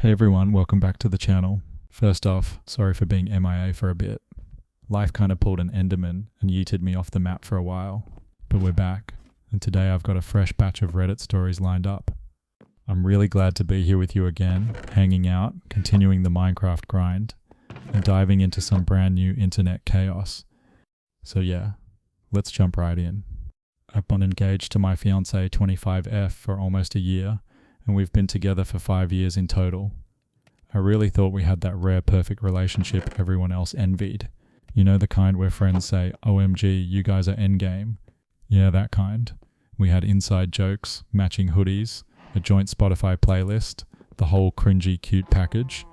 Hey everyone, welcome back to the channel. First off, sorry for being MIA for a bit. Life kind of pulled an Enderman and yeeted me off the map for a while. But we're back, and today I've got a fresh batch of Reddit stories lined up. I'm really glad to be here with you again, hanging out, continuing the Minecraft grind, and diving into some brand new internet chaos. So yeah, let's jump right in. I've been engaged to my fiancée 25F for almost a year, and we've been together for 5 years in total. I really thought we had that rare perfect relationship everyone else envied. You know, the kind where friends say, OMG, you guys are endgame. Yeah, that kind. We had inside jokes, matching hoodies, a joint Spotify playlist, the whole cringy cute package.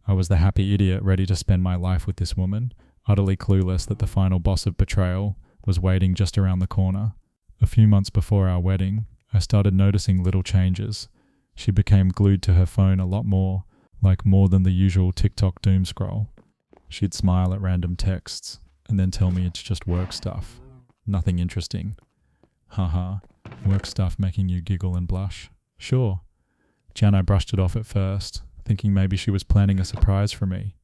I was the happy idiot ready to spend my life with this woman, utterly clueless that the final boss of betrayal was waiting just around the corner. A few months before our wedding, I started noticing little changes. She became glued to her phone a lot more, like more than the usual TikTok doom scroll. She'd smile at random texts, and then tell me it's just work stuff. Nothing interesting. Haha, work stuff making you giggle and blush. Sure. Jana brushed it off at first, thinking maybe she was planning a surprise for me.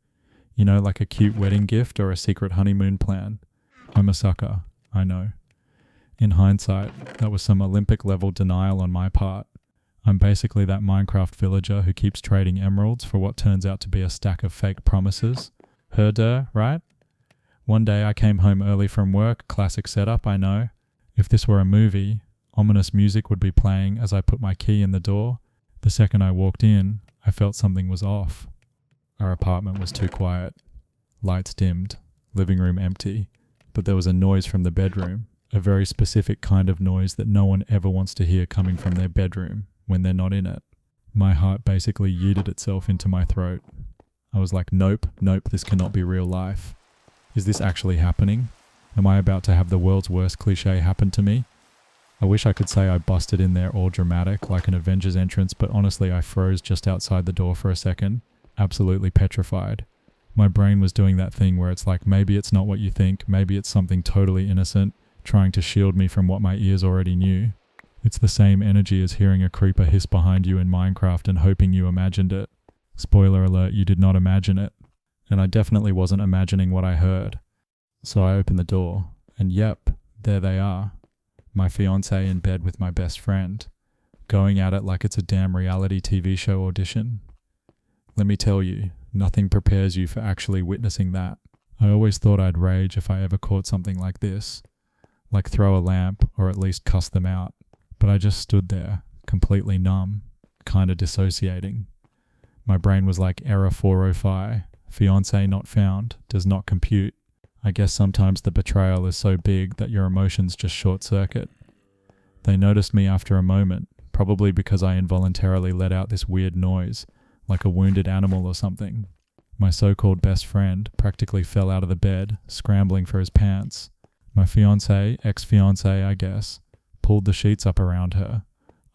You know, like a cute wedding gift or a secret honeymoon plan. I'm a sucker, I know. In hindsight, that was some Olympic-level denial on my part. I'm basically that Minecraft villager who keeps trading emeralds for what turns out to be a stack of fake promises. Herder, right? One day I came home early from work, classic setup, I know. If this were a movie, ominous music would be playing as I put my key in the door. The second I walked in, I felt something was off. Our apartment was too quiet. Lights dimmed, living room empty, but there was a noise from the bedroom, a very specific kind of noise that no one ever wants to hear coming from their bedroom when they're not in it. My heart basically yeeted itself into my throat. I was like, nope, this cannot be real life. Is this actually happening? Am I about to have the world's worst cliche happen to me? I wish I could say I busted in there all dramatic like an Avengers entrance, but honestly I froze just outside the door for a second, absolutely petrified. My brain was doing that thing where it's like, maybe it's not what you think, maybe it's something totally innocent, trying to shield me from what my ears already knew. It's the same energy as hearing a creeper hiss behind you in Minecraft and hoping you imagined it. Spoiler alert, you did not imagine it. And I definitely wasn't imagining what I heard. So I opened the door, and yep, there they are. My fiancé in bed with my best friend, going at it like it's a damn reality TV show audition. Let me tell you, nothing prepares you for actually witnessing that. I always thought I'd rage if I ever caught something like this. Like throw a lamp, or at least cuss them out. But I just stood there, completely numb, kinda dissociating. My brain was like error 405, fiancé not found, does not compute. I guess sometimes the betrayal is so big that your emotions just short circuit. They noticed me after a moment, probably because I involuntarily let out this weird noise, like a wounded animal or something. My so-called best friend practically fell out of the bed, scrambling for his pants. My fiancé, ex-fiancé I guess, pulled the sheets up around her,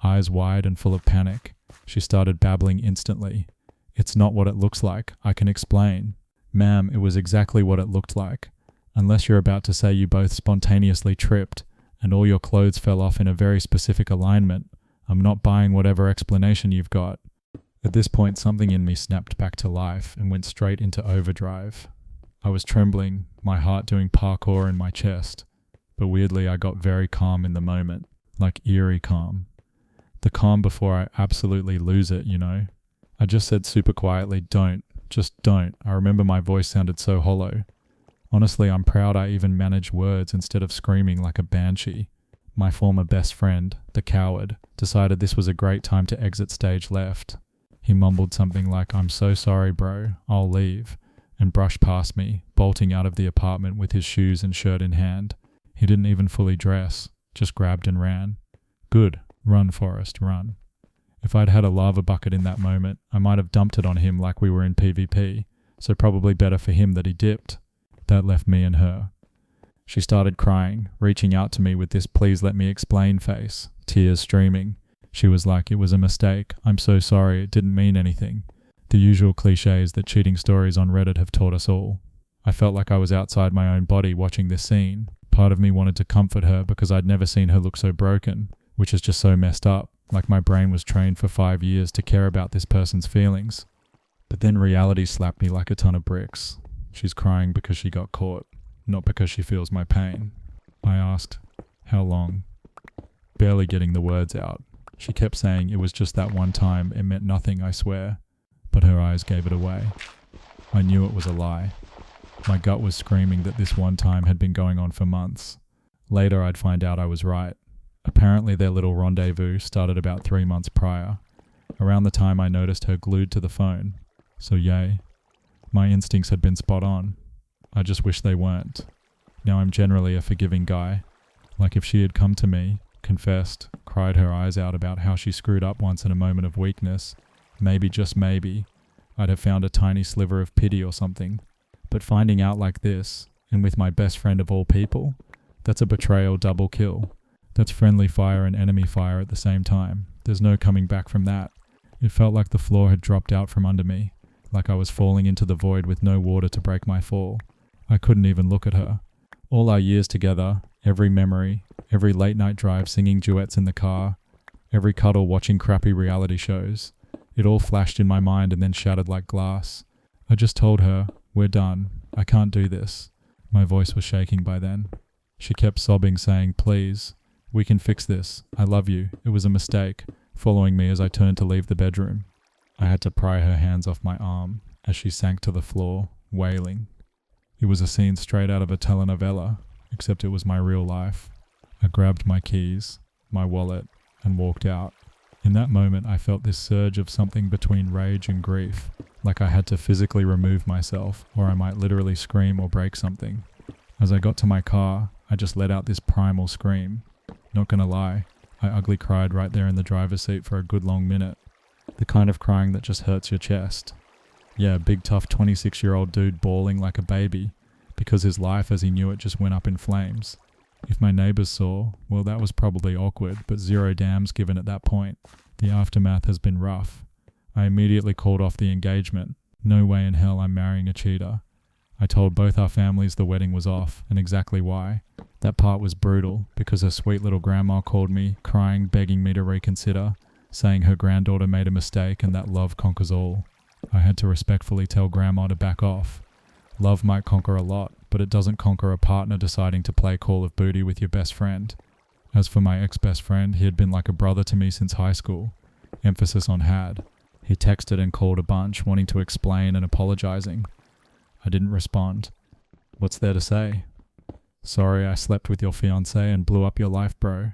eyes wide and full of panic. She started babbling instantly. It's not what it looks like, I can explain. Ma'am, it was exactly what it looked like. Unless you're about to say you both spontaneously tripped and all your clothes fell off in a very specific alignment, I'm not buying whatever explanation you've got. At this point, something in me snapped back to life and went straight into overdrive. I was trembling, my heart doing parkour in my chest. But weirdly, I got very calm in the moment, like eerie calm. The calm before I absolutely lose it, you know? I just said super quietly, just don't. I remember my voice sounded so hollow. Honestly, I'm proud I even managed words instead of screaming like a banshee. My former best friend, the coward, decided this was a great time to exit stage left. He mumbled something like, I'm so sorry bro, I'll leave, and brushed past me, bolting out of the apartment with his shoes and shirt in hand. He didn't even fully dress, just grabbed and ran. Good, run Forrest, run. If I'd had a lava bucket in that moment, I might have dumped it on him like we were in PvP, so probably better for him that he dipped. That left me and her. She started crying, reaching out to me with this please let me explain face, tears streaming. She was like, it was a mistake, I'm so sorry, it didn't mean anything. The usual cliches that cheating stories on Reddit have taught us all. I felt like I was outside my own body watching this scene. Part of me wanted to comfort her because I'd never seen her look so broken, which is just so messed up, like my brain was trained for 5 years to care about this person's feelings. But then reality slapped me like a ton of bricks. She's crying because she got caught, not because she feels my pain. I asked, "How long?" Barely getting the words out. She kept saying it was just that one time, it meant nothing, I swear. But her eyes gave it away. I knew it was a lie. My gut was screaming that this one time had been going on for months. Later I'd find out I was right. Apparently their little rendezvous started about 3 months prior, around the time I noticed her glued to the phone. So yay. My instincts had been spot on. I just wish they weren't. Now I'm generally a forgiving guy. Like if she had come to me, confessed, cried her eyes out about how she screwed up once in a moment of weakness, maybe, just maybe, I'd have found a tiny sliver of pity or something. But finding out like this, and with my best friend of all people, that's a betrayal double kill. That's friendly fire and enemy fire at the same time. There's no coming back from that. It felt like the floor had dropped out from under me, like I was falling into the void with no water to break my fall. I couldn't even look at her. All our years together, every memory, every late night drive singing duets in the car, every cuddle watching crappy reality shows, it all flashed in my mind and then shattered like glass. I just told her, "We're done. I can't do this." My voice was shaking by then. She kept sobbing, saying, "Please, we can fix this. I love you. It was a mistake," following me as I turned to leave the bedroom. I had to pry her hands off my arm as she sank to the floor, wailing. It was a scene straight out of a telenovela, except it was my real life. I grabbed my keys, my wallet, and walked out. In that moment, I felt this surge of something between rage and grief, like I had to physically remove myself, or I might literally scream or break something. As I got to my car, I just let out this primal scream. Not gonna lie, I ugly cried right there in the driver's seat for a good long minute. The kind of crying that just hurts your chest. Yeah, big tough 26-year-old dude bawling like a baby, because his life as he knew it just went up in flames. If my neighbours saw, well, that was probably awkward, but zero damns given at that point. The aftermath has been rough. I immediately called off the engagement. No way in hell I'm marrying a cheater. I told both our families the wedding was off, and exactly why. That part was brutal, because her sweet little grandma called me, crying, begging me to reconsider, saying her granddaughter made a mistake and that love conquers all. I had to respectfully tell grandma to back off. Love might conquer a lot, but it doesn't conquer a partner deciding to play Call of Booty with your best friend. As for my ex-best friend, he had been like a brother to me since high school. Emphasis on had. He texted and called a bunch, wanting to explain and apologizing. I didn't respond. What's there to say? Sorry I slept with your fiancé and blew up your life, bro.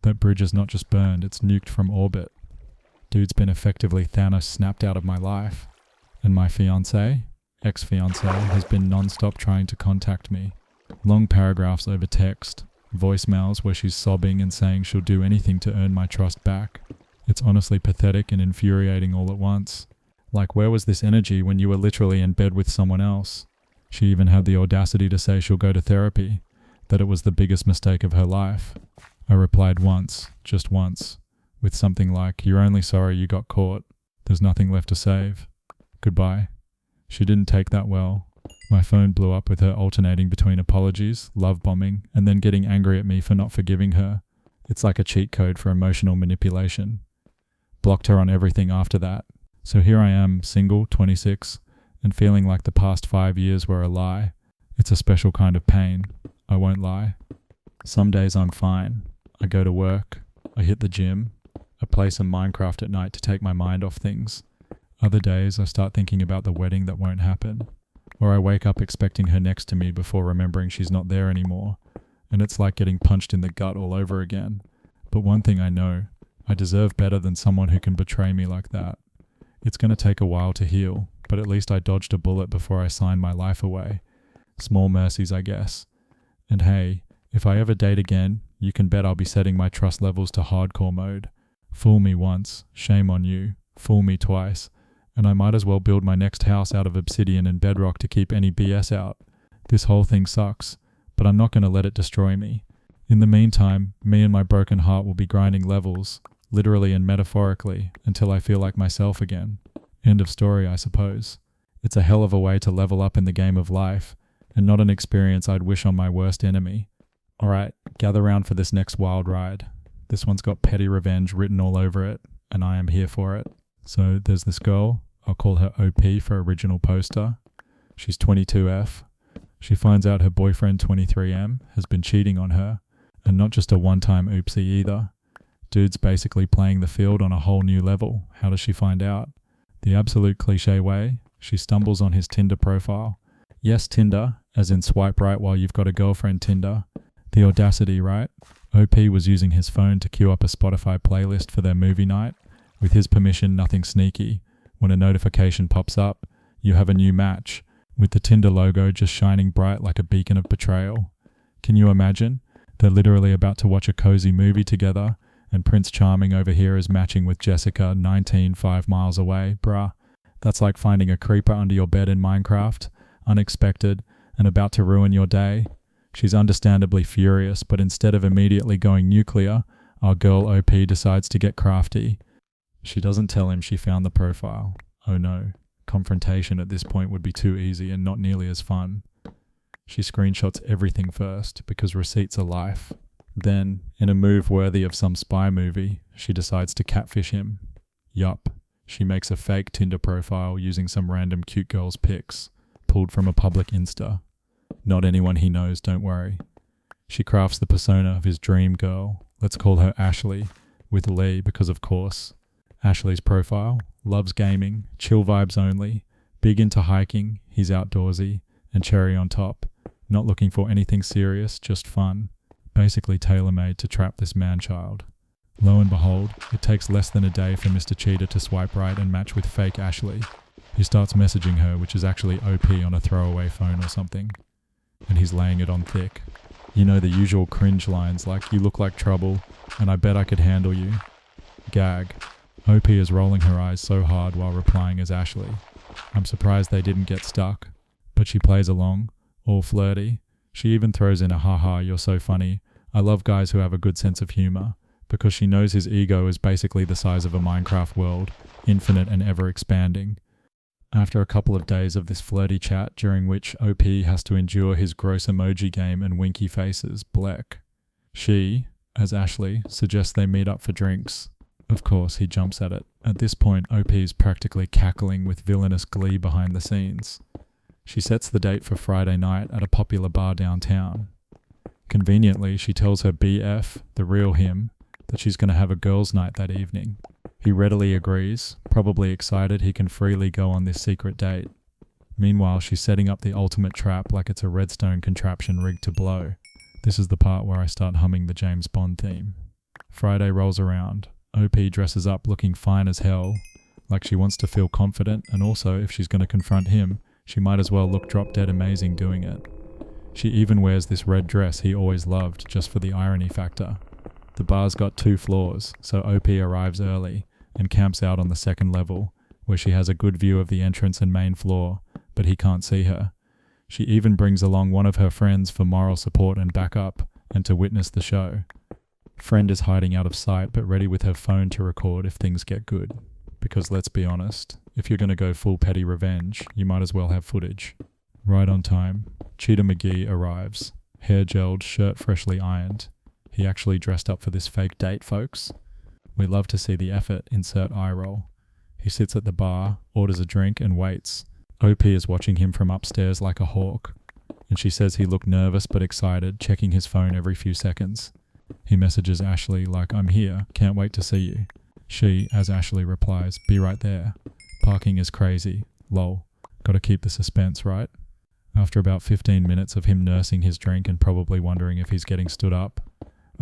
That bridge is not just burned, it's nuked from orbit. Dude's been effectively Thanos snapped out of my life. And my fiancé, ex-fiancé, has been non-stop trying to contact me. Long paragraphs over text, voicemails where she's sobbing and saying she'll do anything to earn my trust back. It's honestly pathetic and infuriating all at once. Like, where was this energy when you were literally in bed with someone else? She even had the audacity to say she'll go to therapy, that it was the biggest mistake of her life. I replied once, just once, with something like, "You're only sorry you got caught. There's nothing left to save. Goodbye." She didn't take that well. My phone blew up with her alternating between apologies, love bombing, and then getting angry at me for not forgiving her. It's like a cheat code for emotional manipulation. Blocked her on everything after that. So here I am, single, 26, and feeling like the past 5 years were a lie. It's a special kind of pain, I won't lie. Some days I'm fine. I go to work, I hit the gym, I play some Minecraft at night to take my mind off things. Other days I start thinking about the wedding that won't happen, or I wake up expecting her next to me before remembering she's not there anymore, and it's like getting punched in the gut all over again. But one thing I know, I deserve better than someone who can betray me like that. It's going to take a while to heal, but at least I dodged a bullet before I signed my life away. Small mercies, I guess. And hey, if I ever date again, you can bet I'll be setting my trust levels to hardcore mode. Fool me once, shame on you. Fool me twice, and I might as well build my next house out of obsidian and bedrock to keep any BS out. This whole thing sucks, but I'm not going to let it destroy me. In the meantime, me and my broken heart will be grinding levels, literally and metaphorically, until I feel like myself again. End of story, I suppose. It's a hell of a way to level up in the game of life, and not an experience I'd wish on my worst enemy. Alright, gather round for this next wild ride. This one's got petty revenge written all over it, and I am here for it. So there's this girl, I'll call her OP for original poster. She's 22F. She finds out her boyfriend 23M has been cheating on her, and not just a one-time oopsie either. Dude's basically playing the field on a whole new level. How does she find out? The absolute cliche way, she stumbles on his Tinder profile. Yes, Tinder, as in swipe right while you've got a girlfriend Tinder. The audacity, right? OP was using his phone to queue up a Spotify playlist for their movie night. With his permission, nothing sneaky. When a notification pops up, you have a new match, with the Tinder logo just shining bright like a beacon of betrayal. Can you imagine? They're literally about to watch a cozy movie together, and Prince Charming over here is matching with Jessica 19 5 miles away. Bruh, that's like finding a creeper under your bed in Minecraft, unexpected, and about to ruin your day. She's understandably furious, but instead of immediately going nuclear, our girl OP decides to get crafty. She doesn't tell him she found the profile. Oh no, confrontation at this point would be too easy and not nearly as fun. She screenshots everything first, because receipts are life. Then, in a move worthy of some spy movie, she decides to catfish him. Yup, she makes a fake Tinder profile using some random cute girl's pics, pulled from a public Insta. Not anyone he knows, don't worry. She crafts the persona of his dream girl, let's call her Ashley, with Lee because of course. Ashley's profile, loves gaming, chill vibes only, big into hiking, he's outdoorsy, and cherry on top. Not looking for anything serious, just fun. Basically tailor-made to trap this man-child. Lo and behold, it takes less than a day for Mr. Cheater to swipe right and match with fake Ashley. He starts messaging her, which is actually OP on a throwaway phone or something. And he's laying it on thick. You know, the usual cringe lines like, you look like trouble, and I bet I could handle you. Gag. OP is rolling her eyes so hard while replying as Ashley. I'm surprised they didn't get stuck. But she plays along, all flirty. She even throws in a haha, you're so funny. I love guys who have a good sense of humor, because she knows his ego is basically the size of a Minecraft world, infinite and ever expanding. After a couple of days of this flirty chat, during which OP has to endure his gross emoji game and winky faces, bleck. She, as Ashley, suggests they meet up for drinks. Of course, he jumps at it. At this point, OP is practically cackling with villainous glee behind the scenes. She sets the date for Friday night at a popular bar downtown. Conveniently, she tells her BF, the real him, that she's going to have a girls' night that evening. He readily agrees, probably excited he can freely go on this secret date. Meanwhile, she's setting up the ultimate trap like it's a redstone contraption rigged to blow. This is the part where I start humming the James Bond theme. Friday rolls around. OP dresses up looking fine as hell, like she wants to feel confident, and also, if she's going to confront him, she might as well look drop dead amazing doing it. She even wears this red dress he always loved, just for the irony factor. The bar's got 2 floors, so OP arrives early and camps out on the second level, where she has a good view of the entrance and main floor, but he can't see her. She even brings along one of her friends for moral support and backup, and to witness the show. Friend is hiding out of sight, but ready with her phone to record if things get good. Because let's be honest, if you're going to go full petty revenge, you might as well have footage. Right on time, Cheetah McGee arrives, hair gelled, shirt freshly ironed. He actually dressed up for this fake date, folks. We love to see the effort, insert eye roll. He sits at the bar, orders a drink, and waits. OP is watching him from upstairs like a hawk, and she says he looked nervous but excited, checking his phone every few seconds. He messages Ashley like, I'm here, can't wait to see you. She, as Ashley, replies, be right there. Parking is crazy. Lol. Gotta keep the suspense, right? After about 15 minutes of him nursing his drink and probably wondering if he's getting stood up,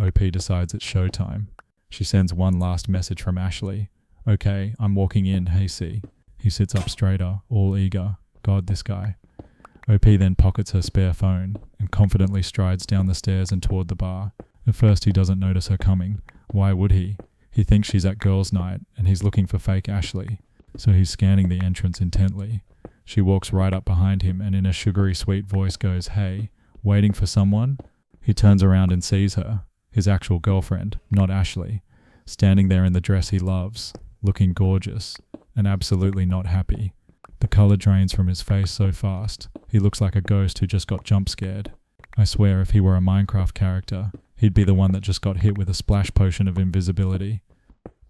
OP decides it's showtime. She sends one last message from Ashley. Okay, I'm walking in, hey C. He sits up straighter, all eager. God, this guy. OP then pockets her spare phone and confidently strides down the stairs and toward the bar. At first he doesn't notice her coming. Why would he? He thinks she's at girls' night and he's looking for fake Ashley, so he's scanning the entrance intently. She walks right up behind him and in a sugary sweet voice goes, hey, waiting for someone? He turns around and sees her, his actual girlfriend, not Ashley, standing there in the dress he loves, looking gorgeous, and absolutely not happy. The colour drains from his face so fast, he looks like a ghost who just got jump scared. I swear if he were a Minecraft character, he'd be the one that just got hit with a splash potion of invisibility.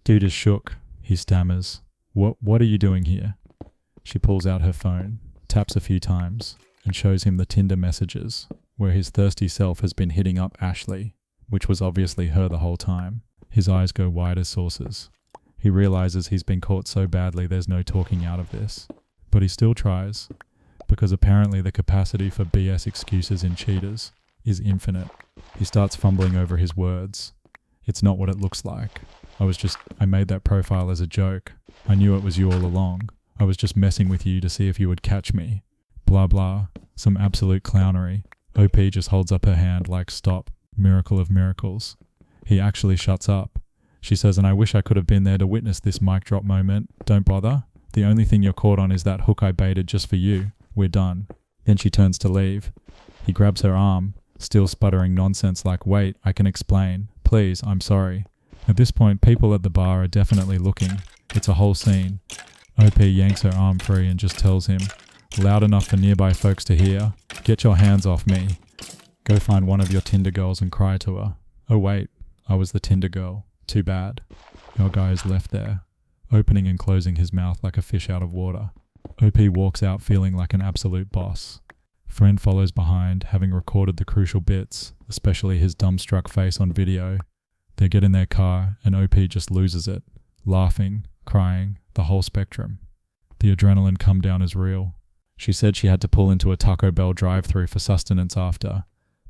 Dude is shook. He stammers. What are you doing here? She pulls out her phone, taps a few times, and shows him the Tinder messages, where his thirsty self has been hitting up Ashley, which was obviously her the whole time. His eyes go wide as saucers. He realizes he's been caught so badly there's no talking out of this. But he still tries, because apparently the capacity for BS excuses in cheaters is infinite. He starts fumbling over his words. It's not what it looks like. I made that profile as a joke. I knew it was you all along. I was just messing with you to see if you would catch me. Blah blah. Some absolute clownery. OP just holds up her hand like stop. Miracle of miracles. He actually shuts up. She says, and I wish I could have been there to witness this mic drop moment. Don't bother. The only thing you're caught on is that hook I baited just for you. We're done. Then she turns to leave. He grabs her arm, still sputtering nonsense like, wait, I can explain. Please, I'm sorry. At this point, people at the bar are definitely looking. It's a whole scene. OP yanks her arm free and just tells him, loud enough for nearby folks to hear, get your hands off me. Go find one of your Tinder girls and cry to her. Oh wait, I was the Tinder girl. Too bad. Your guy is left there, opening and closing his mouth like a fish out of water. OP walks out feeling like an absolute boss. Friend follows behind, having recorded the crucial bits, especially his dumbstruck face on video. They get in their car and OP just loses it, laughing, crying, the whole spectrum. The adrenaline come down is real. She said she had to pull into a Taco Bell drive-thru for sustenance after,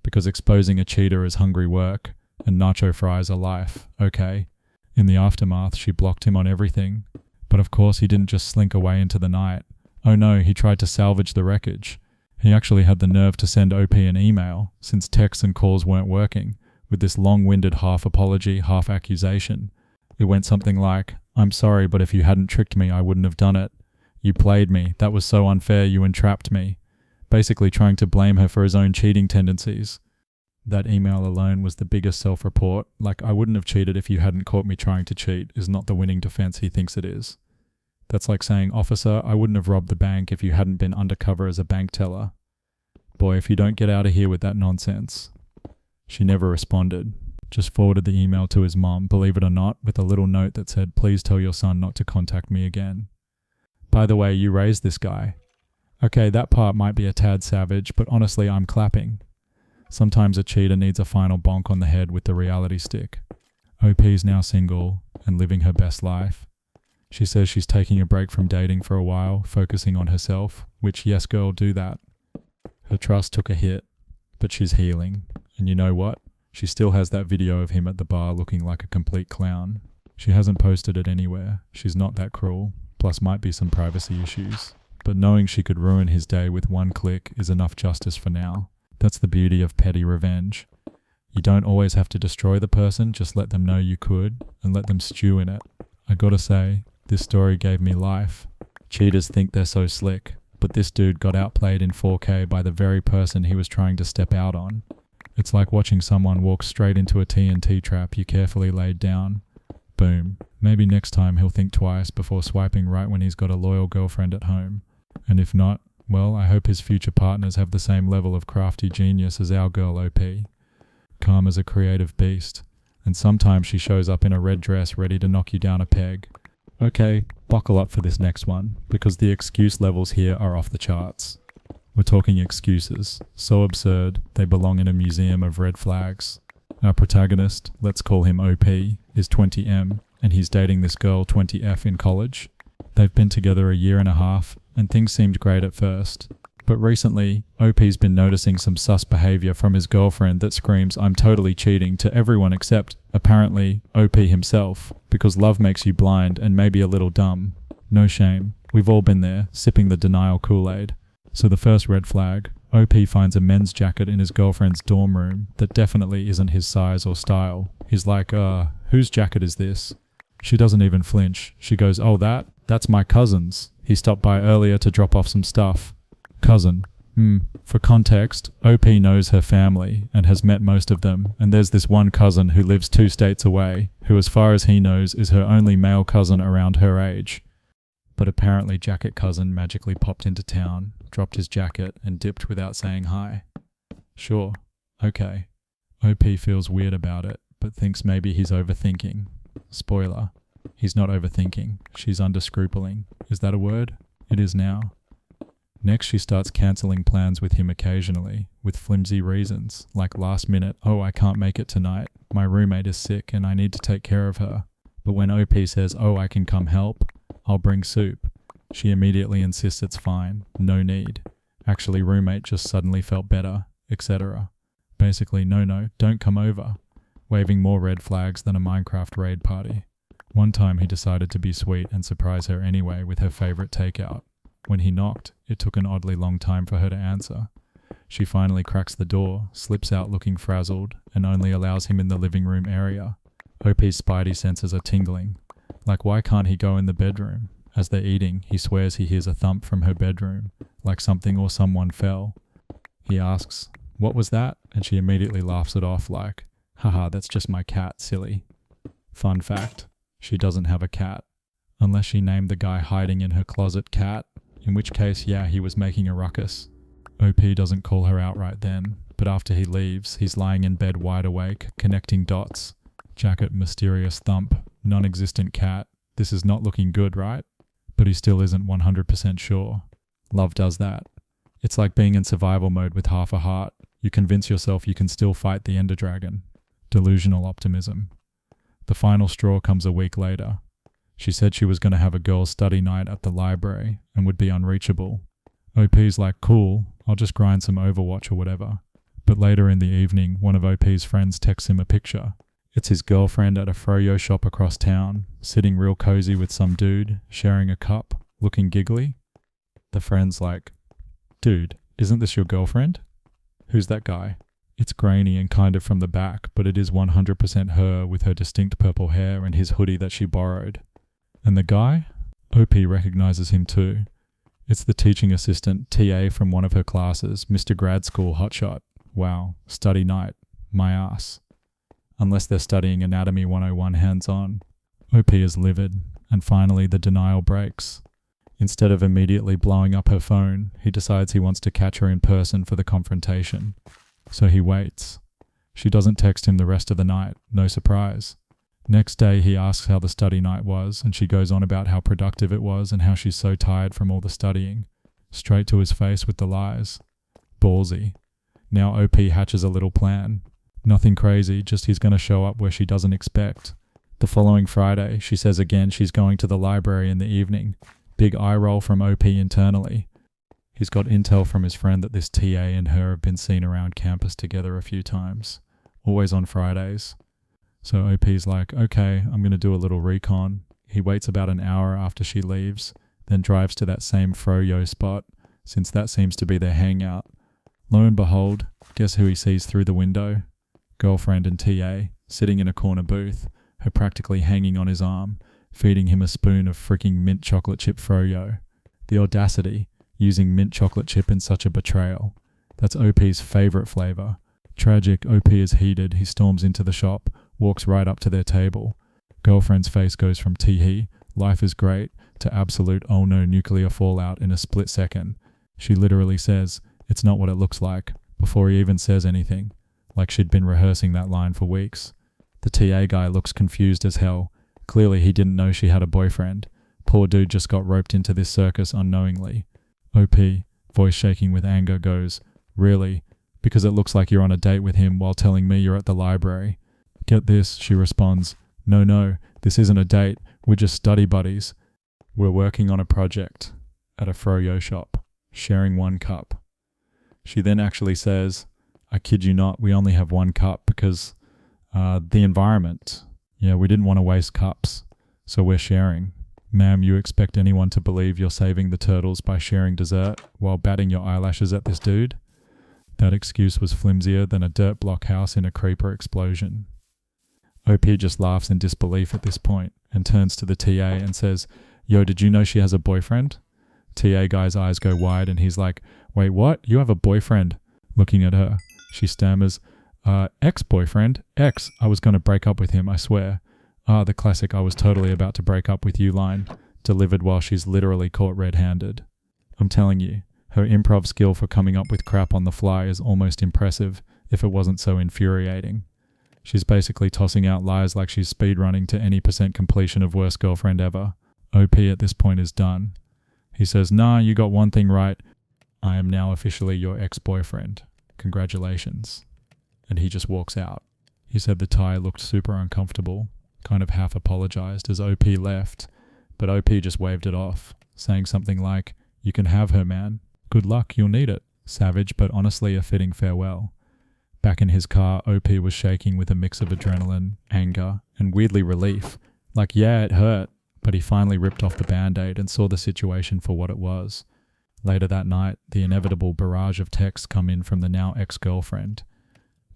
because exposing a cheater is hungry work, and nacho fries are life, okay. In the aftermath, she blocked him on everything. But of course he didn't just slink away into the night. Oh no, he tried to salvage the wreckage. He actually had the nerve to send OP an email, since texts and calls weren't working, with this long-winded half apology, half accusation. It went something like, I'm sorry, but if you hadn't tricked me, I wouldn't have done it. You played me. That was so unfair. You entrapped me. Basically trying to blame her for his own cheating tendencies. That email alone was the biggest self-report. Like, I wouldn't have cheated if you hadn't caught me trying to cheat is not the winning defense he thinks it is. That's like saying, officer, I wouldn't have robbed the bank if you hadn't been undercover as a bank teller. Boy, if you don't get out of here with that nonsense. She never responded. Just forwarded the email to his mom, believe it or not, with a little note that said, please tell your son not to contact me again. By the way, you raised this guy. Okay, that part might be a tad savage, but honestly, I'm clapping. Sometimes a cheater needs a final bonk on the head with the reality stick. OP's now single and living her best life. She says she's taking a break from dating for a while, focusing on herself, which, yes girl, do that. Her trust took a hit, but she's healing. And you know what? She still has that video of him at the bar looking like a complete clown. She hasn't posted it anywhere. She's not that cruel. Plus might be some privacy issues. But knowing she could ruin his day with one click is enough justice for now. That's the beauty of petty revenge. You don't always have to destroy the person, just let them know you could, and let them stew in it. I gotta say, this story gave me life. Cheaters think they're so slick, but this dude got outplayed in 4K by the very person he was trying to step out on. It's like watching someone walk straight into a TNT trap you carefully laid down. Boom. Maybe next time he'll think twice before swiping right when he's got a loyal girlfriend at home. And if not, well, I hope his future partners have the same level of crafty genius as our girl OP. Karma's a creative beast, and sometimes she shows up in a red dress ready to knock you down a peg. Okay, buckle up for this next one, because the excuse levels here are off the charts. We're talking excuses, so absurd they belong in a museum of red flags. Our protagonist, let's call him OP, is 20M, and he's dating this girl 20F in college. They've been together a year and a half, and things seemed great at first. But recently, OP's been noticing some sus behavior from his girlfriend that screams, I'm totally cheating, to everyone except, apparently, OP himself, because love makes you blind and maybe a little dumb. No shame. We've all been there, sipping the denial Kool-Aid. So the first red flag, OP finds a men's jacket in his girlfriend's dorm room that definitely isn't his size or style. He's like, whose jacket is this? She doesn't even flinch. She goes, oh, that's my cousin's. He stopped by earlier to drop off some stuff. Cousin. For context, OP knows her family and has met most of them, and there's this one cousin who lives 2 states away, who as far as he knows is her only male cousin around her age. But apparently jacket cousin magically popped into town, dropped his jacket, and dipped without saying hi. Sure. Okay. OP feels weird about it, but thinks maybe he's overthinking. Spoiler. He's not overthinking. She's underscrupling. Is that a word? It is now. Next, she starts cancelling plans with him occasionally, with flimsy reasons, like last minute, oh, I can't make it tonight, my roommate is sick and I need to take care of her. But when OP says, oh, I can come help, I'll bring soup, she immediately insists it's fine, no need. Actually, roommate just suddenly felt better, etc. Basically, no, don't come over, waving more red flags than a Minecraft raid party. One time he decided to be sweet and surprise her anyway with her favourite takeout. When he knocked, it took an oddly long time for her to answer. She finally cracks the door, slips out looking frazzled, and only allows him in the living room area. OP's spidey senses are tingling. Like, why can't he go in the bedroom? As they're eating, he swears he hears a thump from her bedroom, like something or someone fell. He asks, what was that? And she immediately laughs it off like, haha, that's just my cat, silly. Fun fact, she doesn't have a cat. Unless she named the guy hiding in her closet Cat, in which case, yeah, he was making a ruckus. OP doesn't call her out right then, but after he leaves, he's lying in bed wide awake, connecting dots. Jacket, mysterious thump, non-existent cat. This is not looking good, right? But he still isn't 100% sure. Love does that. It's like being in survival mode with half a heart. You convince yourself you can still fight the Ender Dragon. Delusional optimism. The final straw comes a week later. She said she was going to have a girls' study night at the library and would be unreachable. OP's like, cool, I'll just grind some Overwatch or whatever. But later in the evening, one of OP's friends texts him a picture. It's his girlfriend at a froyo shop across town, sitting real cozy with some dude, sharing a cup, looking giggly. The friend's like, dude, isn't this your girlfriend? Who's that guy? It's grainy and kind of from the back, but it is 100% her with her distinct purple hair and his hoodie that she borrowed. And the guy? OP recognizes him too. It's the teaching assistant, TA from one of her classes, Mr. Grad School Hotshot. Wow, study night. My ass. Unless they're studying Anatomy 101 hands-on. OP is livid, and finally the denial breaks. Instead of immediately blowing up her phone, he decides he wants to catch her in person for the confrontation. So he waits. She doesn't text him the rest of the night, no surprise. Next day he asks how the study night was, and she goes on about how productive it was and how she's so tired from all the studying. Straight to his face with the lies. Ballsy. Now OP hatches a little plan. Nothing crazy, just he's going to show up where she doesn't expect. The following Friday, she says again she's going to the library in the evening. Big eye roll from OP internally. He's got intel from his friend that this TA and her have been seen around campus together a few times. Always on Fridays. So OP's like, okay, I'm going to do a little recon. He waits about an hour after she leaves, then drives to that same froyo spot, since that seems to be their hangout. Lo and behold, guess who he sees through the window? Girlfriend and TA, sitting in a corner booth, her practically hanging on his arm, feeding him a spoon of freaking mint chocolate chip froyo. The audacity, using mint chocolate chip in such a betrayal. That's OP's favourite flavour. Tragic, OP is heated, he storms into the shop, walks right up to their table. Girlfriend's face goes from tee-hee, life is great, to absolute oh no nuclear fallout in a split second. She literally says, it's not what it looks like, before he even says anything, like she'd been rehearsing that line for weeks. The TA guy looks confused as hell. Clearly he didn't know she had a boyfriend. Poor dude just got roped into this circus unknowingly. OP, voice shaking with anger, goes, really? Because it looks like you're on a date with him while telling me you're at the library. Get this, she responds, no, this isn't a date, we're just study buddies. We're working on a project at a froyo shop, sharing one cup. She then actually says, I kid you not, we only have one cup because the environment. Yeah, we didn't want to waste cups, so we're sharing. Ma'am, you expect anyone to believe you're saving the turtles by sharing dessert while batting your eyelashes at this dude? That excuse was flimsier than a dirt block house in a creeper explosion. OP just laughs in disbelief at this point and turns to the TA and says, yo, did you know she has a boyfriend? TA guy's eyes go wide and he's like, wait, what? You have a boyfriend? Looking at her, she stammers, ex-boyfriend? Ex, I was going to break up with him, I swear. The classic I was totally about to break up with you line, delivered while she's literally caught red-handed. I'm telling you, her improv skill for coming up with crap on the fly is almost impressive if it wasn't so infuriating. She's basically tossing out lies like she's speedrunning to any % completion of Worst Girlfriend Ever. OP at this point is done. He says, "Nah, you got one thing right. I am now officially your ex-boyfriend. Congratulations." And he just walks out. He said the Thai looked super uncomfortable, kind of half apologized as OP left, but OP just waved it off, saying something like, "You can have her, man. Good luck, you'll need it." Savage, but honestly a fitting farewell. Back in his car, OP was shaking with a mix of adrenaline, anger, and weirdly relief. Like, yeah, it hurt, but he finally ripped off the band-aid and saw the situation for what it was. Later that night, the inevitable barrage of texts come in from the now ex-girlfriend.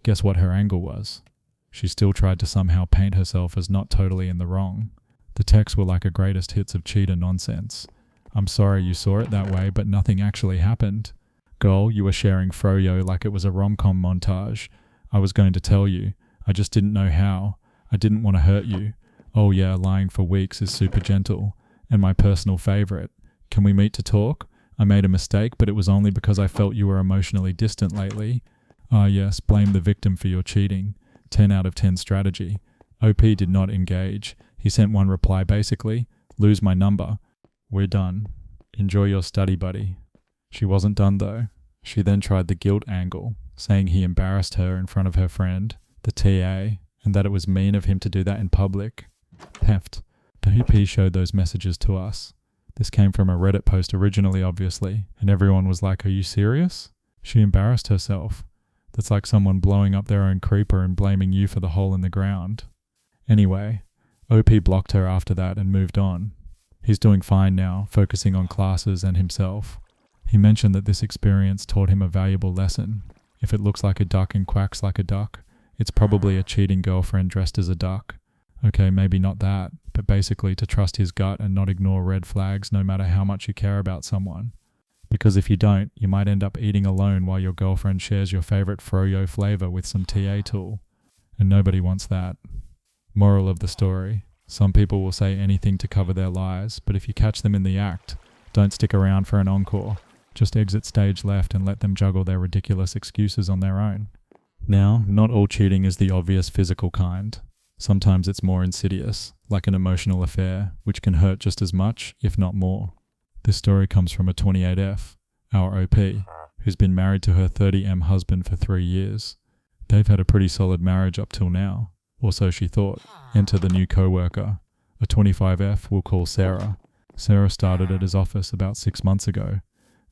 Guess what her angle was? She still tried to somehow paint herself as not totally in the wrong. The texts were like a greatest hits of cheater nonsense. "I'm sorry you saw it that way, but nothing actually happened. Girl, you were sharing froyo like it was a rom-com montage. I was going to tell you. I just didn't know how. I didn't want to hurt you. Oh yeah, lying for weeks is super gentle. And my personal favorite. Can we meet to talk? I made a mistake, but it was only because I felt you were emotionally distant lately. Ah yes, blame the victim for your cheating. 10 out of 10 strategy." OP did not engage. He sent one reply basically, "Lose my number. We're done. Enjoy your study, buddy." She wasn't done though. She then tried the guilt angle, saying he embarrassed her in front of her friend, the TA, and that it was mean of him to do that in public. Heft. OP showed those messages to us. This came from a Reddit post originally, obviously, and everyone was like, "Are you serious? She embarrassed herself. That's like someone blowing up their own creeper and blaming you for the hole in the ground." Anyway, OP blocked her after that and moved on. He's doing fine now, focusing on classes and himself. He mentioned that this experience taught him a valuable lesson. If it looks like a duck and quacks like a duck, it's probably a cheating girlfriend dressed as a duck. Okay, maybe not that, but basically to trust his gut and not ignore red flags no matter how much you care about someone. Because if you don't, you might end up eating alone while your girlfriend shares your favorite froyo flavor with some TA tool. And nobody wants that. Moral of the story: some people will say anything to cover their lies, but if you catch them in the act, don't stick around for an encore. Just exit stage left and let them juggle their ridiculous excuses on their own. Now, not all cheating is the obvious physical kind. Sometimes it's more insidious, like an emotional affair, which can hurt just as much, if not more. This story comes from a 28F, our OP, who's been married to her 30M husband for 3 years. They've had a pretty solid marriage up till now, or so she thought. Enter the new co-worker, a 25F we'll call Sarah. Sarah started at his office about 6 months ago,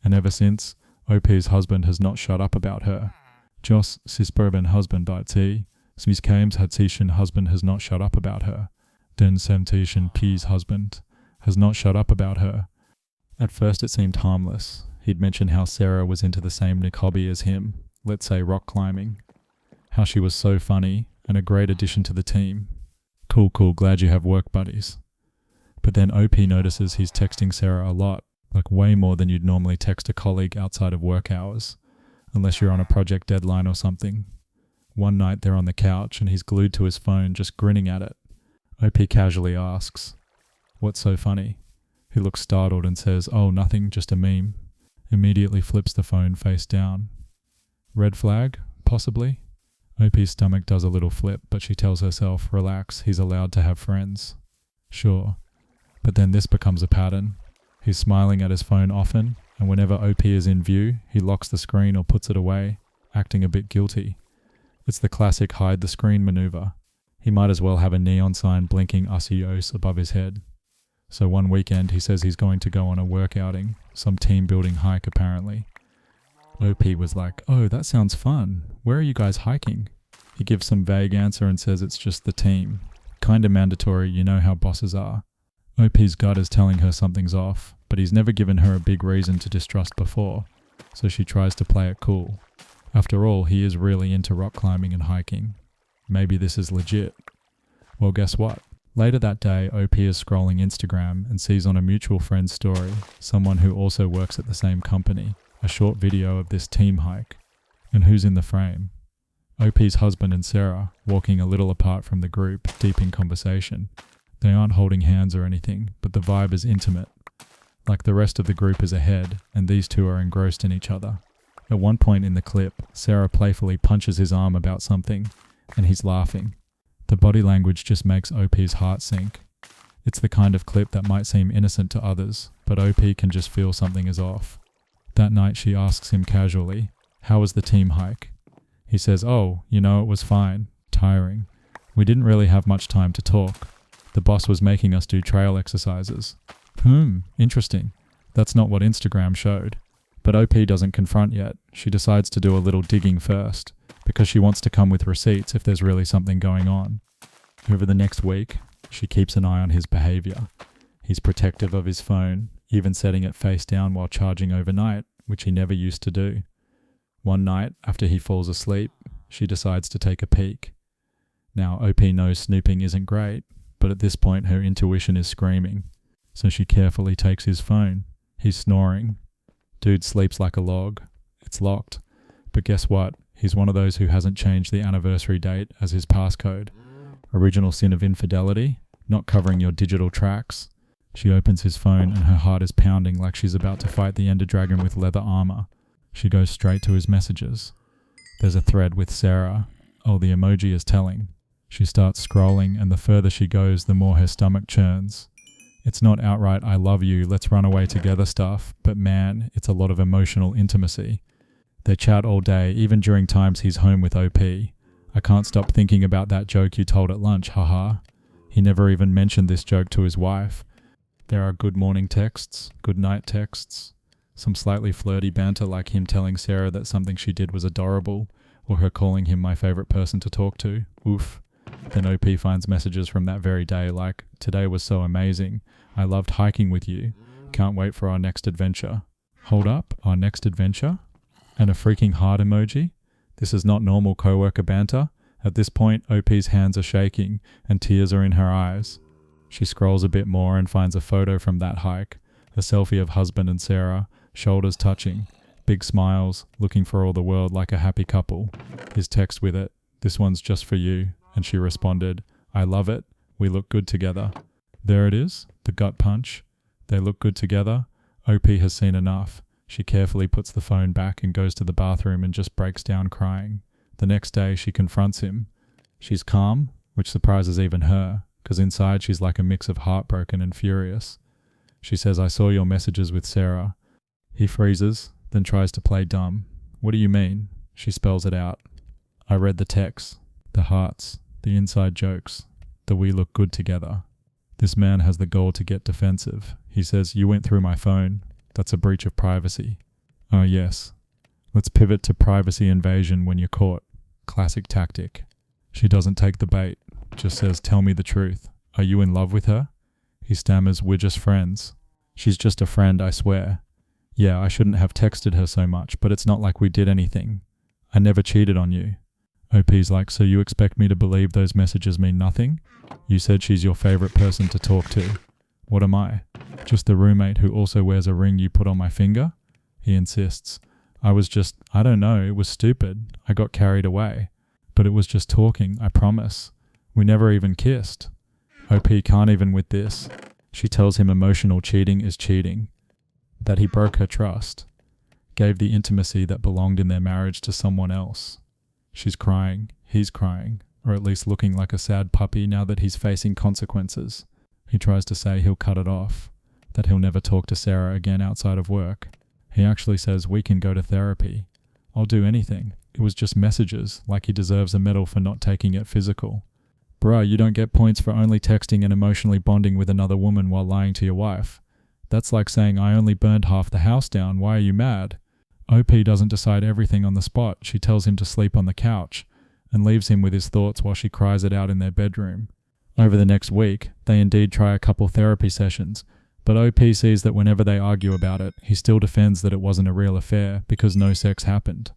and ever since, OP's husband has not shut up about her. Jos sisperven husband IT, Smis Kames Hatsishin husband has not shut up about her. Den Semtishin P's husband has not shut up about her. At first it seemed harmless. He'd mentioned how Sarah was into the same Nick hobby as him, let's say rock climbing. How she was so funny and a great addition to the team. Cool, glad you have work buddies. But then OP notices he's texting Sarah a lot, like way more than you'd normally text a colleague outside of work hours, unless you're on a project deadline or something. One night they're on the couch and he's glued to his phone just grinning at it. OP casually asks, "What's so funny?" He looks startled and says, "Oh, nothing, just a meme." Immediately flips the phone face down. Red flag? Possibly. OP's stomach does a little flip, but she tells herself, relax, he's allowed to have friends. Sure. But then this becomes a pattern. He's smiling at his phone often, and whenever OP is in view, he locks the screen or puts it away, acting a bit guilty. It's the classic hide the screen maneuver. He might as well have a neon sign blinking Usios above his head. So one weekend he says he's going to go on a work outing, some team building hike apparently. OP was like, "Oh, that sounds fun. Where are you guys hiking?" He gives some vague answer and says it's just the team. Kinda mandatory, you know how bosses are. OP's gut is telling her something's off, but he's never given her a big reason to distrust before, so she tries to play it cool. After all, he is really into rock climbing and hiking. Maybe this is legit. Well, guess what? Later that day, OP is scrolling Instagram and sees on a mutual friend's story someone who also works at the same company, a short video of this team hike. And who's in the frame? OP's husband and Sarah, walking a little apart from the group, deep in conversation. They aren't holding hands or anything, but the vibe is intimate. Like the rest of the group is ahead, and these two are engrossed in each other. At one point in the clip, Sarah playfully punches his arm about something, and he's laughing. The body language just makes OP's heart sink. It's the kind of clip that might seem innocent to others, but OP can just feel something is off. That night she asks him casually, "How was the team hike?" He says, "Oh, it was fine. Tiring. We didn't really have much time to talk. The boss was making us do trail exercises." Interesting. That's not what Instagram showed. But OP doesn't confront yet. She decides to do a little digging first, because she wants to come with receipts if there's really something going on. Over the next week, she keeps an eye on his behavior. He's protective of his phone, even setting it face down while charging overnight, which he never used to do. One night, after he falls asleep, she decides to take a peek. Now, OP knows snooping isn't great, but at this point her intuition is screaming. So she carefully takes his phone. He's snoring. Dude sleeps like a log. It's locked. But guess what? He's one of those who hasn't changed the anniversary date as his passcode. Original sin of infidelity, not covering your digital tracks. She opens his phone and her heart is pounding like she's about to fight the Ender Dragon with leather armor. She goes straight to his messages. There's a thread with Sarah. Oh, the emoji is telling. She starts scrolling, and the further she goes, the more her stomach churns. It's not outright "I love you, let's run away together" stuff, but man, it's a lot of emotional intimacy. They chat all day, even during times he's home with OP. "I can't stop thinking about that joke you told at lunch, haha." He never even mentioned this joke to his wife. There are good morning texts, good night texts, some slightly flirty banter like him telling Sarah that something she did was adorable, or her calling him my favorite person to talk to. Oof. Then OP finds messages from that very day like, "Today was so amazing. I loved hiking with you. Can't wait for our next adventure." Hold up, our next adventure? And a freaking heart emoji? This is not normal coworker banter. At this point, OP's hands are shaking and tears are in her eyes. She scrolls a bit more and finds a photo from that hike, a selfie of husband and Sarah, shoulders touching, big smiles, looking for all the world like a happy couple. His text with it, "This one's just for you," and she responded, "I love it. We look good together." There it is, the gut punch. They look good together. OP has seen enough. She carefully puts the phone back and goes to the bathroom and just breaks down crying. The next day she confronts him. She's calm, which surprises even her, because inside she's like a mix of heartbroken and furious. She says, "I saw your messages with Sarah." He freezes, then tries to play dumb. "What do you mean?" She spells it out. "I read the texts, the hearts, the inside jokes, the we look good together." This man has the goal to get defensive. He says, "You went through my phone. That's a breach of privacy." "Oh yes. Let's pivot to privacy invasion when you're caught." Classic tactic. She doesn't take the bait, just says, "Tell me the truth. Are you in love with her?" He stammers, "We're just friends." "She's just a friend, I swear." "Yeah, I shouldn't have texted her so much, but it's not like we did anything. I never cheated on you." OP's like, "So you expect me to believe those messages mean nothing? You said she's your favorite person to talk to. What am I? Just the roommate who also wears a ring you put on my finger?" He insists. I don't know, it was stupid. I got carried away. But it was just talking, I promise. We never even kissed." OP can't even with this. She tells him emotional cheating is cheating. That he broke her trust. Gave the intimacy that belonged in their marriage to someone else. She's crying, he's crying, or at least looking like a sad puppy now that he's facing consequences. He tries to say he'll cut it off, that he'll never talk to Sarah again outside of work. He actually says, "We can go to therapy. I'll do anything. It was just messages," like he deserves a medal for not taking it physical. Bruh, you don't get points for only texting and emotionally bonding with another woman while lying to your wife. That's like saying, "I only burned half the house down, why are you mad?" OP doesn't decide everything on the spot. She tells him to sleep on the couch and leaves him with his thoughts while she cries it out in their bedroom. Over the next week, they indeed try a couple therapy sessions, but OP sees that whenever they argue about it, he still defends that it wasn't a real affair because no sex happened.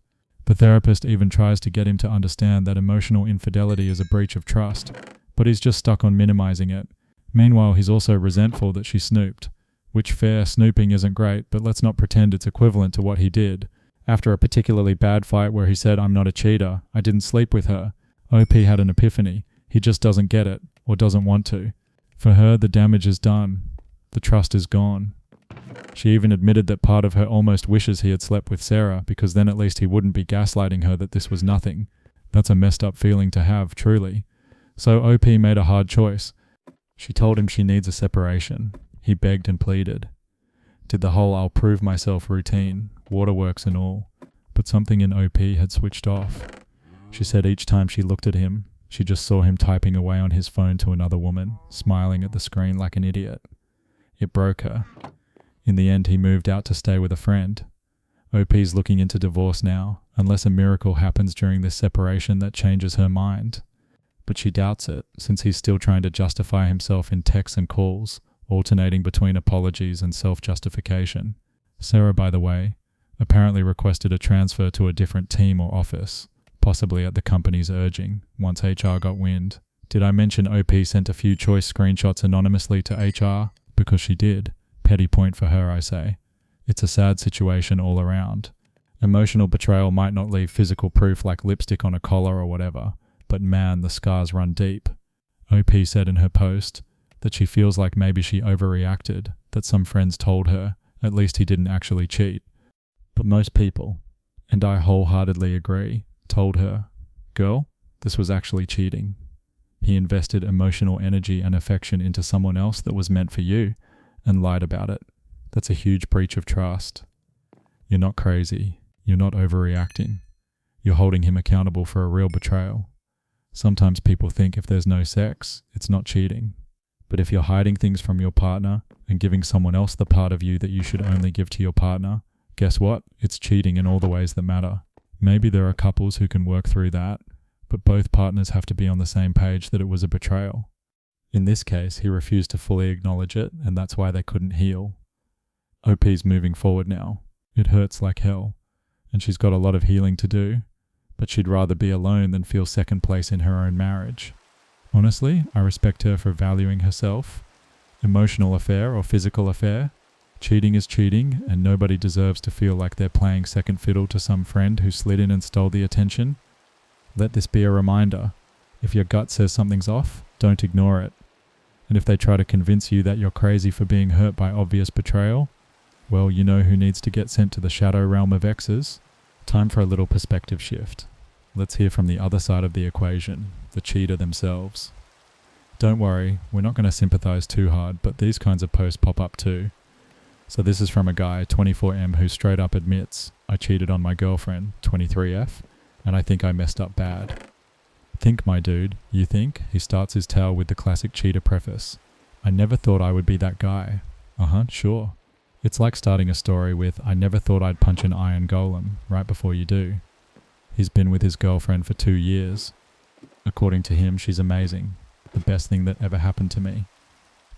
The therapist even tries to get him to understand that emotional infidelity is a breach of trust, but he's just stuck on minimizing it. Meanwhile, he's also resentful that she snooped. Which fair, snooping isn't great, but let's not pretend it's equivalent to what he did. After a particularly bad fight where he said, "I'm not a cheater, I didn't sleep with her," OP had an epiphany. He just doesn't get it, or doesn't want to. For her, the damage is done. The trust is gone. She even admitted that part of her almost wishes he had slept with Sarah, because then at least he wouldn't be gaslighting her that this was nothing. That's a messed up feeling to have, truly. So OP made a hard choice. She told him she needs a separation. He begged and pleaded. Did the whole I'll prove myself routine, waterworks and all, but something in OP had switched off. She said each time she looked at him, she just saw him typing away on his phone to another woman, smiling at the screen like an idiot. It broke her. In the end, he moved out to stay with a friend. OP's looking into divorce now, unless a miracle happens during this separation that changes her mind. But she doubts it, since he's still trying to justify himself in texts and calls, alternating between apologies and self-justification. Sarah, by the way, apparently requested a transfer to a different team or office, possibly at the company's urging, once HR got wind. Did I mention OP sent a few choice screenshots anonymously to HR? Because she did. Petty point for her, I say. It's a sad situation all around. Emotional betrayal might not leave physical proof like lipstick on a collar or whatever, but man, the scars run deep. OP said in her post that she feels like maybe she overreacted, that some friends told her, at least he didn't actually cheat. But most people, and I wholeheartedly agree, told her, girl, this was actually cheating. He invested emotional energy and affection into someone else that was meant for you, and lied about it. That's a huge breach of trust. You're not crazy. You're not overreacting. You're holding him accountable for a real betrayal. Sometimes people think if there's no sex, it's not cheating. But if you're hiding things from your partner and giving someone else the part of you that you should only give to your partner, guess what? It's cheating in all the ways that matter. Maybe there are couples who can work through that, but both partners have to be on the same page that it was a betrayal. In this case, he refused to fully acknowledge it, and that's why they couldn't heal. OP's moving forward now. It hurts like hell, and she's got a lot of healing to do, but she'd rather be alone than feel second place in her own marriage. Honestly, I respect her for valuing herself. Emotional affair or physical affair, cheating is cheating, and nobody deserves to feel like they're playing second fiddle to some friend who slid in and stole the attention. Let this be a reminder. If your gut says something's off, don't ignore it. And if they try to convince you that you're crazy for being hurt by obvious betrayal, well, you know who needs to get sent to the shadow realm of exes. Time for a little perspective shift. Let's hear from the other side of the equation, the cheater themselves. Don't worry, we're not going to sympathize too hard, but these kinds of posts pop up too. So this is from a guy, 24M, who straight up admits, I cheated on my girlfriend, 23F, and I think I messed up bad. Think, my dude, you think? He starts his tale with the classic cheater preface. I never thought I would be that guy. Sure. It's like starting a story with, I never thought I'd punch an iron golem, right before you do. He's been with his girlfriend for 2 years. According to him, she's amazing. The best thing that ever happened to me.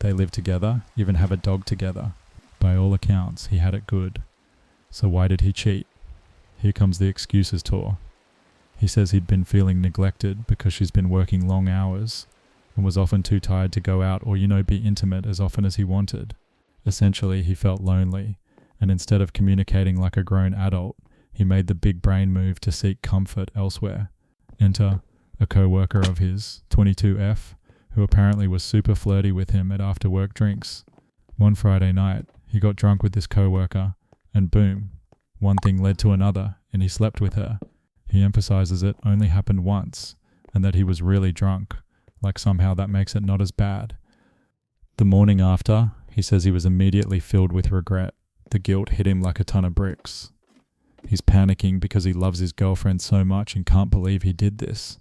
They live together, even have a dog together. By all accounts, he had it good. So why did he cheat? Here comes the excuses tour. He says he'd been feeling neglected because she's been working long hours and was often too tired to go out or, be intimate as often as he wanted. Essentially, he felt lonely, and instead of communicating like a grown adult, he made the big brain move to seek comfort elsewhere. Enter a co-worker of his, 22F, who apparently was super flirty with him at after-work drinks. One Friday night, he got drunk with this co-worker, and boom, one thing led to another, and he slept with her. He emphasizes it only happened once, and that he was really drunk, like somehow that makes it not as bad. The morning after, he says he was immediately filled with regret. The guilt hit him like a ton of bricks. He's panicking because he loves his girlfriend so much and can't believe he did this.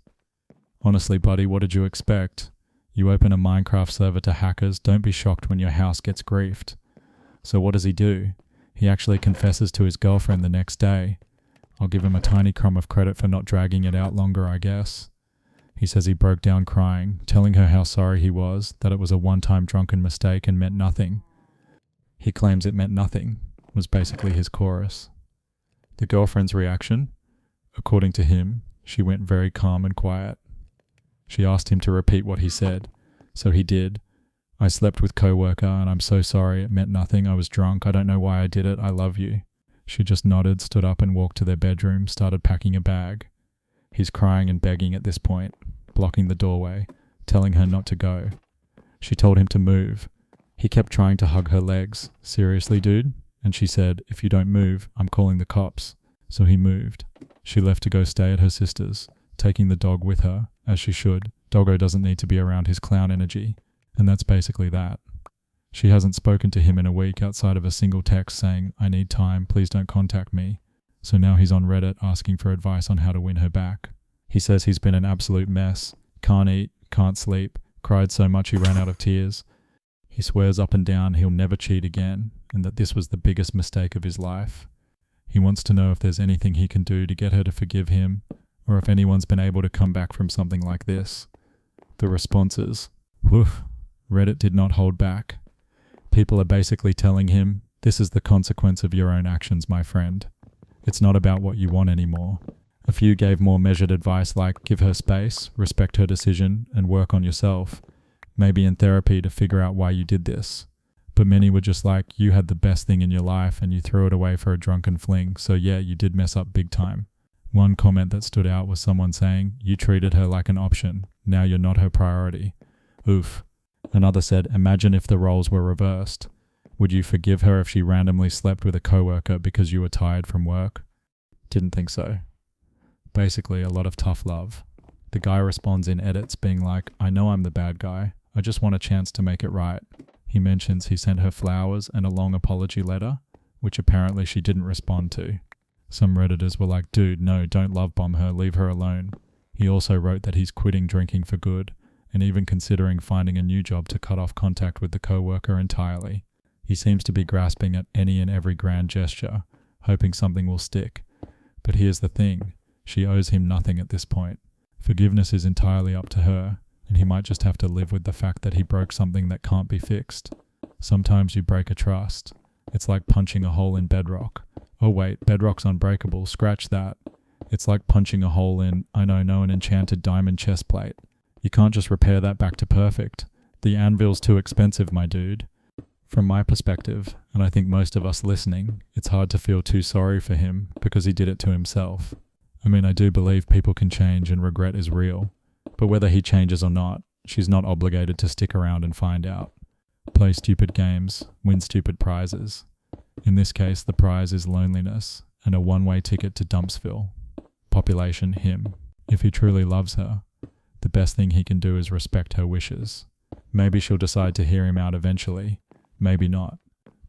Honestly, buddy, what did you expect? You open a Minecraft server to hackers, don't be shocked when your house gets griefed. So what does he do? He actually confesses to his girlfriend the next day. I'll give him a tiny crumb of credit for not dragging it out longer, I guess. He says he broke down crying, telling her how sorry he was, that it was a one-time drunken mistake and meant nothing. He claims it meant nothing, was basically his chorus. The girlfriend's reaction? According to him, she went very calm and quiet. She asked him to repeat what he said, so he did. I slept with co-worker and I'm so sorry, it meant nothing, I was drunk, I don't know why I did it, I love you. She just nodded, stood up and walked to their bedroom, started packing a bag. He's crying and begging at this point, blocking the doorway, telling her not to go. She told him to move. He kept trying to hug her legs. Seriously, dude? And she said, if you don't move, I'm calling the cops. So he moved. She left to go stay at her sister's, taking the dog with her, as she should. Doggo doesn't need to be around his clown energy. And that's basically that. She hasn't spoken to him in a week outside of a single text saying, "I need time, please don't contact me." So now he's on Reddit asking for advice on how to win her back. He says he's been an absolute mess, can't eat, can't sleep, cried so much he ran out of tears. He swears up and down he'll never cheat again and that this was the biggest mistake of his life. He wants to know if there's anything he can do to get her to forgive him, or if anyone's been able to come back from something like this. The responses. Woof. Reddit did not hold back. People are basically telling him, this is the consequence of your own actions, my friend. It's not about what you want anymore. A few gave more measured advice like give her space, respect her decision, and work on yourself. Maybe in therapy to figure out why you did this. But many were just like, you had the best thing in your life and you threw it away for a drunken fling, so yeah, you did mess up big time. One comment that stood out was someone saying, you treated her like an option, now you're not her priority. Oof. Another said, imagine if the roles were reversed. Would you forgive her if she randomly slept with a coworker because you were tired from work? Didn't think so. Basically, a lot of tough love. The guy responds in edits being like, I know I'm the bad guy, I just want a chance to make it right. He mentions he sent her flowers and a long apology letter, which apparently she didn't respond to. Some Redditors were like, dude, no, don't love bomb her, leave her alone. He also wrote that he's quitting drinking for good, and even considering finding a new job to cut off contact with the coworker entirely. He seems to be grasping at any and every grand gesture, hoping something will stick. But here's the thing, she owes him nothing at this point. Forgiveness is entirely up to her, and he might just have to live with the fact that he broke something that can't be fixed. Sometimes you break a trust. It's like punching a hole in bedrock. Oh wait, bedrock's unbreakable, scratch that. It's like punching a hole in, an enchanted diamond chest plate. You can't just repair that back to perfect. The anvil's too expensive, my dude. From my perspective, and I think most of us listening, it's hard to feel too sorry for him because he did it to himself. I mean, I do believe people can change and regret is real, but whether he changes or not, she's not obligated to stick around and find out. Play stupid games, win stupid prizes. In this case, the prize is loneliness and a one-way ticket to Dumpsville. Population, him. If he truly loves her, the best thing he can do is respect her wishes. Maybe she'll decide to hear him out eventually, maybe not.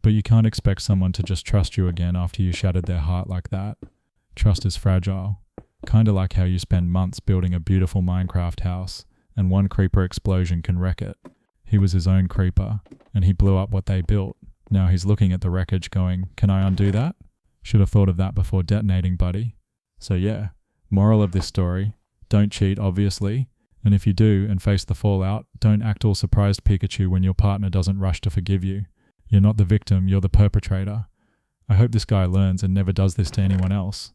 But you can't expect someone to just trust you again after you shattered their heart like that. Trust is fragile. Kinda like how you spend months building a beautiful Minecraft house, and one creeper explosion can wreck it. He was his own creeper, and he blew up what they built. Now he's looking at the wreckage going, can I undo that? Should have thought of that before detonating, buddy. So yeah, moral of this story, don't cheat obviously, and if you do and face the fallout, don't act all surprised Pikachu when your partner doesn't rush to forgive you. You're not the victim, you're the perpetrator. I hope this guy learns and never does this to anyone else.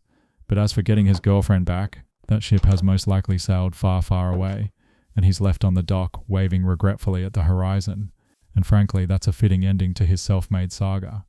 But as for getting his girlfriend back, that ship has most likely sailed far, far away, and he's left on the dock waving regretfully at the horizon. And frankly, that's a fitting ending to his self-made saga.